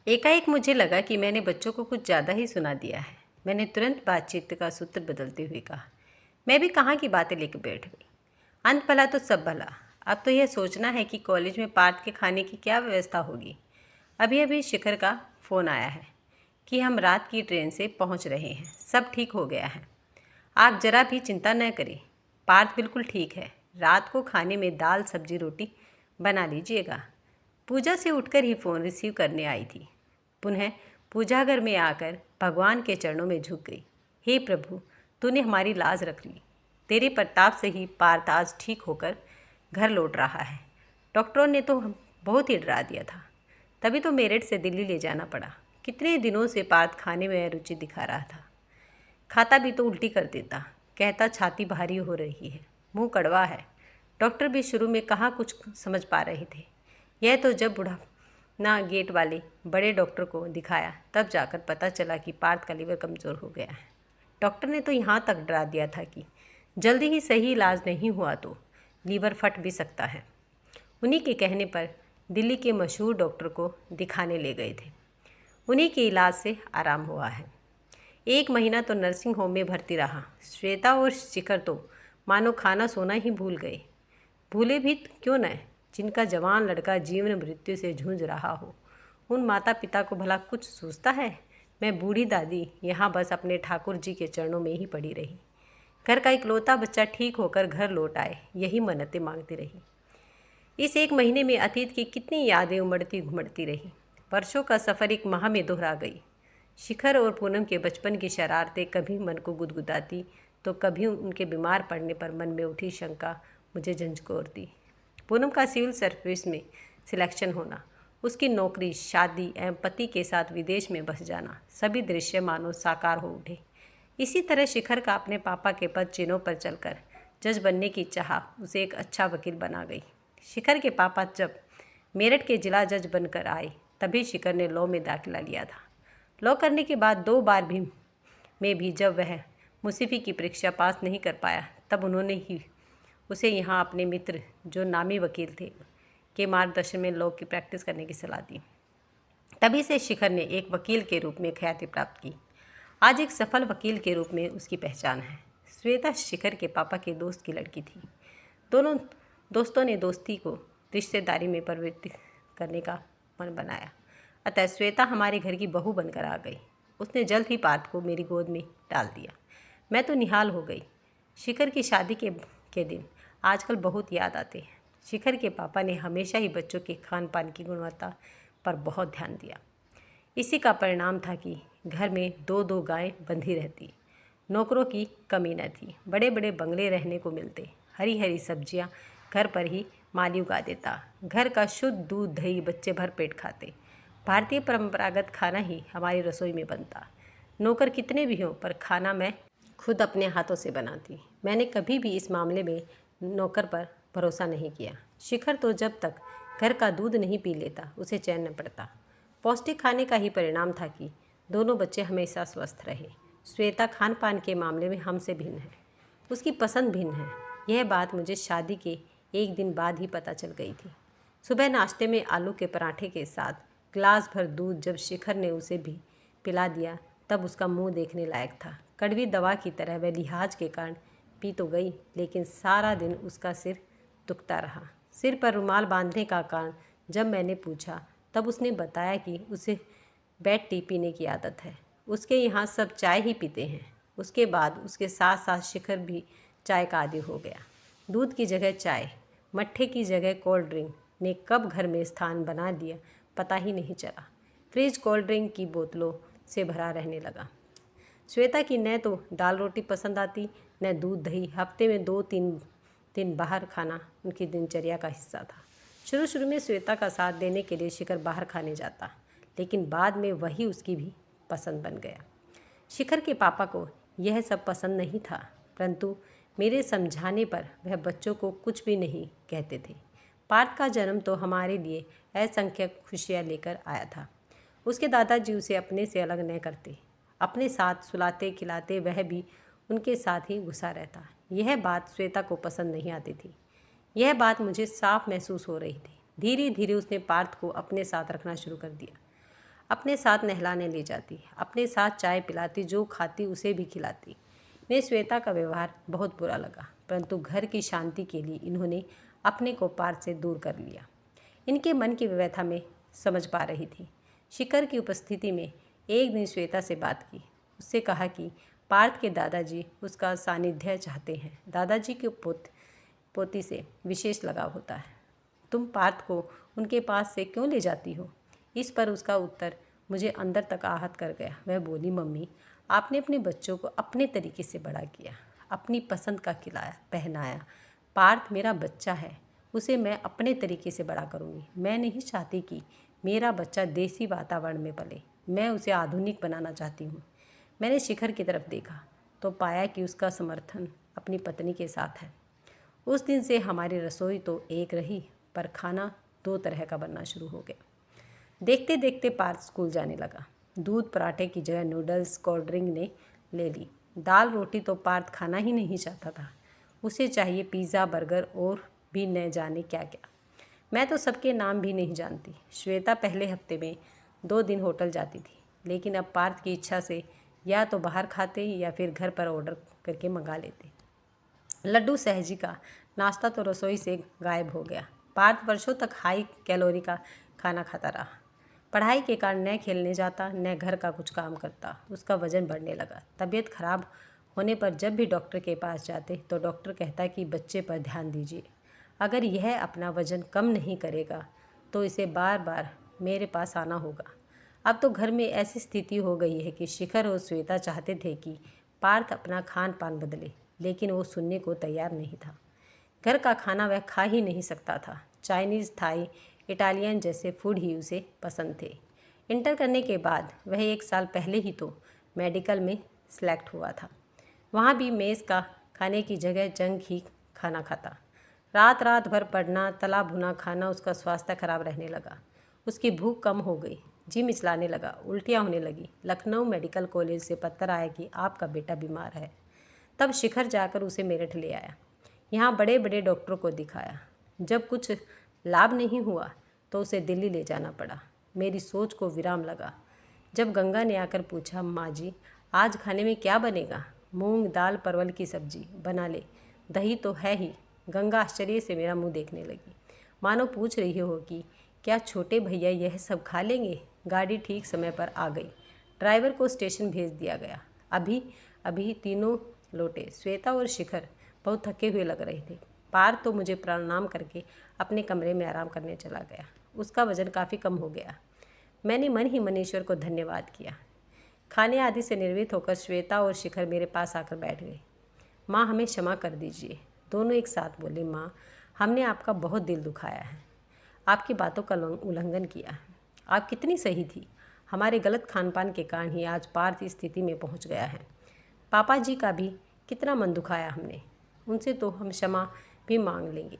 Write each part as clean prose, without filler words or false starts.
एकाएक मुझे लगा कि मैंने बच्चों को कुछ ज़्यादा ही सुना दिया है। मैंने तुरंत बातचीत का सूत्र बदलते हुए कहा, मैं भी कहाँ की बातें लेकर बैठ गई। अंत भला तो सब भला। अब तो यह सोचना है कि कॉलेज में पार्थ के खाने की क्या व्यवस्था होगी। अभी अभी शिखर का फ़ोन आया है कि हम रात की ट्रेन से पहुँच रहे हैं, सब ठीक हो गया है। आप ज़रा भी चिंता न करें, पार्थ बिल्कुल ठीक है। रात को खाने में दाल सब्जी रोटी बना लीजिएगा। पूजा से उठकर ही फ़ोन रिसीव करने आई थी। पुनः पूजा घर में आकर भगवान के चरणों में झुक गई। हे प्रभु, तूने हमारी लाज रख ली। तेरे प्रताप से ही पार्थ आज ठीक होकर घर लौट रहा है। डॉक्टरों ने तो बहुत ही डरा दिया था, तभी तो मेरठ से दिल्ली ले जाना पड़ा। कितने दिनों से पार्थ खाने में रुचि दिखा रहा था। खाता भी तो उल्टी कर देता, कहता छाती भारी हो रही है, मुंह कड़वा है। डॉक्टर भी शुरू में कहाँ कुछ समझ पा रहे थे। यह तो जब बूढ़ा ना गेट वाले बड़े डॉक्टर को दिखाया तब जाकर पता चला कि पार्थ का लीवर कमज़ोर हो गया है। डॉक्टर ने तो यहाँ तक डरा दिया था कि जल्दी ही सही इलाज नहीं हुआ तो लीवर फट भी सकता है। उन्हीं के कहने पर दिल्ली के मशहूर डॉक्टर को दिखाने ले गए थे। उन्हीं के इलाज से आराम हुआ है। 1 महीना तो नर्सिंग होम में भर्ती रहा। श्वेता और शिखर तो मानो खाना सोना ही भूल गए। भूले भी क्यों न, जिनका जवान लड़का जीवन मृत्यु से जूझ रहा हो। उन माता पिता को भला कुछ सूझता है। मैं बूढ़ी दादी यहाँ बस अपने ठाकुर जी के चरणों में ही पड़ी रही। घर का इकलौता बच्चा ठीक होकर घर लौट आए, यही मन्नतें मांगती रही। इस 1 महीने में अतीत की कितनी यादें उमड़ती घुमड़ती रही। वर्षों का सफ़र 1 माह में दोहरा गई। शिखर और पूनम के बचपन की शरारतें कभी मन को गुदगुदाती तो कभी उनके बीमार पड़ने पर मन में उठी शंका मुझे झंझोरती। पूनम का सिविल सर्विस में सिलेक्शन होना, उसकी नौकरी, शादी एवं पति के साथ विदेश में बस जाना, सभी दृश्य मानो साकार हो उठे। इसी तरह शिखर का अपने पापा के पद चिन्हों पर चलकर जज बनने की चाह उसे एक अच्छा वकील बना गई। शिखर के पापा जब मेरठ के जिला जज बनकर आए तभी शिखर ने लॉ में दाखिला लिया था। लॉ करने के बाद 2 बार भी जब वह मुंसिफी की परीक्षा पास नहीं कर पाया तब उन्होंने ही उसे यहाँ अपने मित्र जो नामी वकील थे के मार्गदर्शन में लॉ की प्रैक्टिस करने की सलाह दी। तभी से शिखर ने एक वकील के रूप में ख्याति प्राप्त की। आज एक सफल वकील के रूप में उसकी पहचान है। श्वेता शिखर के पापा के दोस्त की लड़की थी। दोनों दोस्तों ने दोस्ती को रिश्तेदारी में परिवर्तित करने का मन बनाया। अतः श्वेता हमारे घर की बहू बनकर आ गई। उसने जल्द ही पार्थ को मेरी गोद में डाल दिया। मैं तो निहाल हो गई। शिखर की शादी के दिन आजकल बहुत याद आते हैं। शिखर के पापा ने हमेशा ही बच्चों के खान पान की गुणवत्ता पर बहुत ध्यान दिया। इसी का परिणाम था कि घर में 2-2 गायें बंधी रहती, नौकरों की कमी न थी, बड़े बड़े बंगले रहने को मिलते, हरी हरी सब्जियां घर पर ही माली उगा देता, घर का शुद्ध दूध दही बच्चे भर पेट खाते। भारतीय परंपरागत खाना ही हमारी रसोई में बनता। नौकर कितने भी हों पर खाना मैं खुद अपने हाथों से बनाती। मैंने कभी भी इस मामले में नौकर पर भरोसा नहीं किया। शिखर तो जब तक घर का दूध नहीं पी लेता उसे चैन न पड़ता। पौष्टिक खाने का ही परिणाम था कि दोनों बच्चे हमेशा स्वस्थ रहे। श्वेता खान पान के मामले में हमसे भिन्न है, उसकी पसंद भिन्न है। यह बात मुझे शादी के 1 दिन बाद ही पता चल गई थी। सुबह नाश्ते में आलू के पराठे के साथ ग्लास भर दूध जब शिखर ने उसे भी पिला दिया तब उसका मुंह देखने लायक था। कड़वी दवा की तरह वह लिहाज के कारण पी तो गई, लेकिन सारा दिन उसका सिर दुखता रहा। सिर पर रुमाल बांधने का कारण जब मैंने पूछा तब उसने बताया कि उसे बेड टी पीने की आदत है। उसके यहाँ सब चाय ही पीते हैं। उसके बाद उसके साथ साथ शिखर भी चाय का आदी हो गया। दूध की जगह चाय, मट्ठे की जगह कोल्ड ड्रिंक ने कब घर में स्थान बना दिया पता ही नहीं चला। फ्रिज कोल्ड ड्रिंक की बोतलों से भरा रहने लगा। श्वेता की न तो दाल रोटी पसंद आती न दूध दही। हफ्ते में 2-3 दिन बाहर खाना उनकी दिनचर्या का हिस्सा था। शुरू शुरू में श्वेता का साथ देने के लिए शिखर बाहर खाने जाता, लेकिन बाद में वही उसकी भी पसंद बन गया। शिखर के पापा को यह सब पसंद नहीं था, परंतु मेरे समझाने पर वह बच्चों को कुछ भी नहीं कहते थे। पार्थ का जन्म तो हमारे लिए असंख्यक खुशियाँ लेकर आया था। उसके दादाजी उसे अपने से अलग न करते, अपने साथ सुलाते खिलाते वह भी उनके साथ ही घुसा रहता। यह बात श्वेता को पसंद नहीं आती थी। यह बात मुझे साफ महसूस हो रही थी। धीरे धीरे उसने पार्थ को अपने साथ रखना शुरू कर दिया। अपने साथ नहलाने ले जाती, अपने साथ चाय पिलाती, जो खाती उसे भी खिलाती। मैं श्वेता का व्यवहार बहुत बुरा लगा, परंतु घर की शांति के लिए इन्होंने अपने को पार्थ से दूर कर लिया। इनके मन की व्यथा में समझ पा रही थी। शिखर की उपस्थिति में एक दिन श्वेता से बात की। उससे कहा कि पार्थ के दादाजी उसका सानिध्य चाहते हैं। दादाजी के पोती से विशेष लगाव होता है। तुम पार्थ को उनके पास से क्यों ले जाती हो? इस पर उसका उत्तर मुझे अंदर तक आहत कर गया। वह बोली, मम्मी, आपने अपने बच्चों को अपने तरीके से बड़ा किया, अपनी पसंद का खिलाया पहनाया। पार्थ मेरा बच्चा है, उसे मैं अपने तरीके से बड़ा करूँगी। मैं नहीं चाहती कि मेरा बच्चा देसी वातावरण में पले, मैं उसे आधुनिक बनाना चाहती हूँ। मैंने शिखर की तरफ देखा तो पाया कि उसका समर्थन अपनी पत्नी के साथ है। उस दिन से हमारी रसोई तो एक रही, पर खाना दो तरह का बनना शुरू हो गया। देखते देखते पार्थ स्कूल जाने लगा। दूध पराठे की जगह नूडल्स, कोल्ड ड्रिंक ने ले ली। दाल रोटी तो पार्थ खाना ही नहीं चाहता था। उसे चाहिए पिज़्ज़ा, बर्गर और भी न जाने क्या क्या। मैं तो सबके नाम भी नहीं जानती। श्वेता पहले हफ्ते में 2 दिन होटल जाती थी, लेकिन अब पार्थ की इच्छा से या तो बाहर खाते या फिर घर पर ऑर्डर करके मंगा लेते। लड्डू सहजी का नाश्ता तो रसोई से गायब हो गया। पार्थ वर्षों तक हाई कैलोरी का खाना खाता रहा। पढ़ाई के कारण न खेलने जाता, न घर का कुछ काम करता। उसका वजन बढ़ने लगा। तबीयत खराब होने पर जब भी डॉक्टर के पास जाते तो डॉक्टर कहता कि बच्चे पर ध्यान दीजिए। अगर यह अपना वजन कम नहीं करेगा तो इसे बार बार मेरे पास आना होगा। अब तो घर में ऐसी स्थिति हो गई है कि शिखर और श्वेता चाहते थे कि पार्थ अपना खान पान बदले, लेकिन वो सुनने को तैयार नहीं था। घर का खाना वह खा ही नहीं सकता था। चाइनीज़, थाई, इटालियन जैसे फूड ही उसे पसंद थे। इंटर करने के बाद वह 1 साल पहले ही तो मेडिकल में सेलेक्ट हुआ था। वहाँ भी मेज़ का खाने की जगह जंक ही खाना खाता। रात रात भर पढ़ना, तला भुना खाना, उसका स्वास्थ्य खराब रहने लगा। उसकी भूख कम हो गई, जी मिचलाने लगा, उल्टियाँ होने लगी। लखनऊ मेडिकल कॉलेज से पत्र आया कि आपका बेटा बीमार है। तब शिखर जाकर उसे मेरठ ले आया। यहाँ बड़े बड़े डॉक्टरों को दिखाया। जब कुछ लाभ नहीं हुआ तो उसे दिल्ली ले जाना पड़ा। मेरी सोच को विराम लगा जब गंगा ने आकर पूछा, माँ जी, आज खाने में क्या बनेगा? मूंग दाल परवल की सब्जी बना ले, दही तो है ही। गंगा आश्चर्य से मेरा मुंह देखने लगी, मानो पूछ रही हो कि क्या छोटे भैया यह सब खा लेंगे? गाड़ी ठीक समय पर आ गई। ड्राइवर को स्टेशन भेज दिया गया। अभी अभी तीनों लौटे। श्वेता और शिखर बहुत थके हुए लग रहे थे। पार्थ तो मुझे प्रणाम करके अपने कमरे में आराम करने चला गया। उसका वजन काफ़ी कम हो गया। मैंने मन ही मन ईश्वर को धन्यवाद किया। खाने आदि से निर्वित होकर श्वेता और शिखर मेरे पास आकर बैठ गए। माँ, हमें क्षमा कर दीजिए। दोनों एक साथ बोले, माँ, हमने आपका बहुत दिल दुखाया है, आपकी बातों का उल्लंघन किया है। आप कितनी सही थी। हमारे गलत खान पान के कारण ही आज पार्थ इस स्थिति में पहुँच गया है। पापा जी का भी कितना मन दुखाया हमने, उनसे तो हम क्षमा भी मांग लेंगे।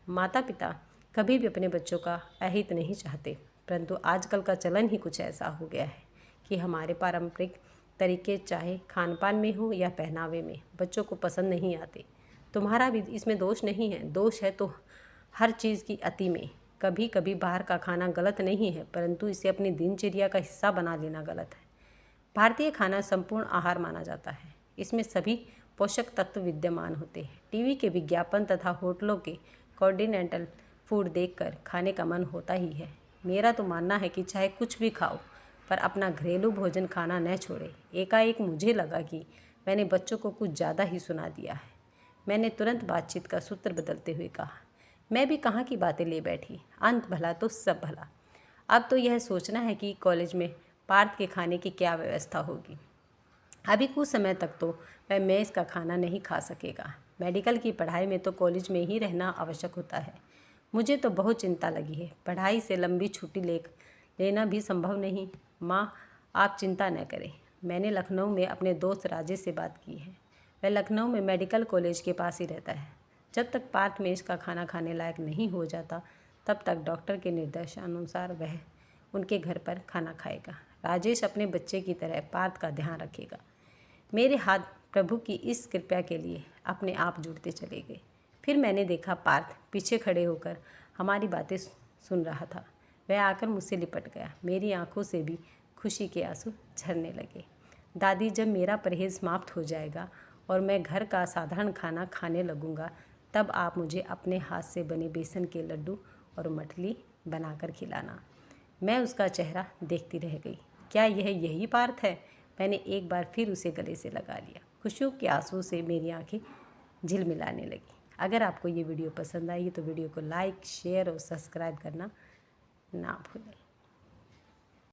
माता पिता कभी भी अपने बच्चों का अहित नहीं चाहते, परंतु आजकल का चलन ही कुछ ऐसा हो गया है कि हमारे पारंपरिक तरीके चाहे खान पान में हो या पहनावे में बच्चों को पसंद नहीं आते। तुम्हारा भी इसमें दोष नहीं है। दोष है तो हर चीज़ की अति में। कभी कभी बाहर का खाना गलत नहीं है, परंतु इसे अपनी दिनचर्या का हिस्सा बना लेना गलत है। भारतीय खाना संपूर्ण आहार माना जाता है। इसमें सभी पोषक तत्व विद्यमान होते हैं। टीवी के विज्ञापन तथा होटलों के कॉन्टिनेंटल फूड देखकर खाने का मन होता ही है। मेरा तो मानना है कि चाहे कुछ भी खाओ, पर अपना घरेलू भोजन खाना न छोड़े। एकाएक मुझे लगा कि मैंने बच्चों को कुछ ज़्यादा ही सुना दिया है। मैंने तुरंत बातचीत का सूत्र बदलते हुए कहा, मैं भी कहाँ की बातें ले बैठी। अंत भला तो सब भला। अब तो यह सोचना है कि कॉलेज में पार्थ के खाने की क्या व्यवस्था होगी। अभी कुछ समय तक तो वह मेस का खाना नहीं खा सकेगा। मेडिकल की पढ़ाई में तो कॉलेज में ही रहना आवश्यक होता है। मुझे तो बहुत चिंता लगी है। पढ़ाई से लंबी छुट्टी लेना भी संभव नहीं। माँ, आप चिंता न करें। मैंने लखनऊ में अपने दोस्त राजेश से बात की है। वह लखनऊ में मेडिकल कॉलेज के पास ही रहता है। जब तक पार्थ मेस का खाना खाने लायक नहीं हो जाता, तब तक डॉक्टर के निर्देशानुसार वह उनके घर पर खाना खाएगा। राजेश अपने बच्चे की तरह पार्थ का ध्यान रखेगा। मेरे हाथ प्रभु की इस कृपा के लिए अपने आप जुड़ते चले गए। फिर मैंने देखा पार्थ पीछे खड़े होकर हमारी बातें सुन रहा था। वह आकर मुझसे लिपट गया। मेरी आंखों से भी खुशी के आंसू झरने लगे। दादी, जब मेरा परहेज़ समाप्त हो जाएगा और मैं घर का साधारण खाना खाने लगूंगा, तब आप मुझे अपने हाथ से बने बेसन के लड्डू और मठली बनाकर खिलाना। मैं उसका चेहरा देखती रह गई। क्या यह यही पार्थ है? मैंने एक बार फिर उसे गले से लगा लिया। खुशियों के आंसू से मेरी आंखें झिलमिलाने लगी। अगर आपको ये वीडियो पसंद आई तो वीडियो को लाइक, शेयर और सब्सक्राइब करना ना भूलें।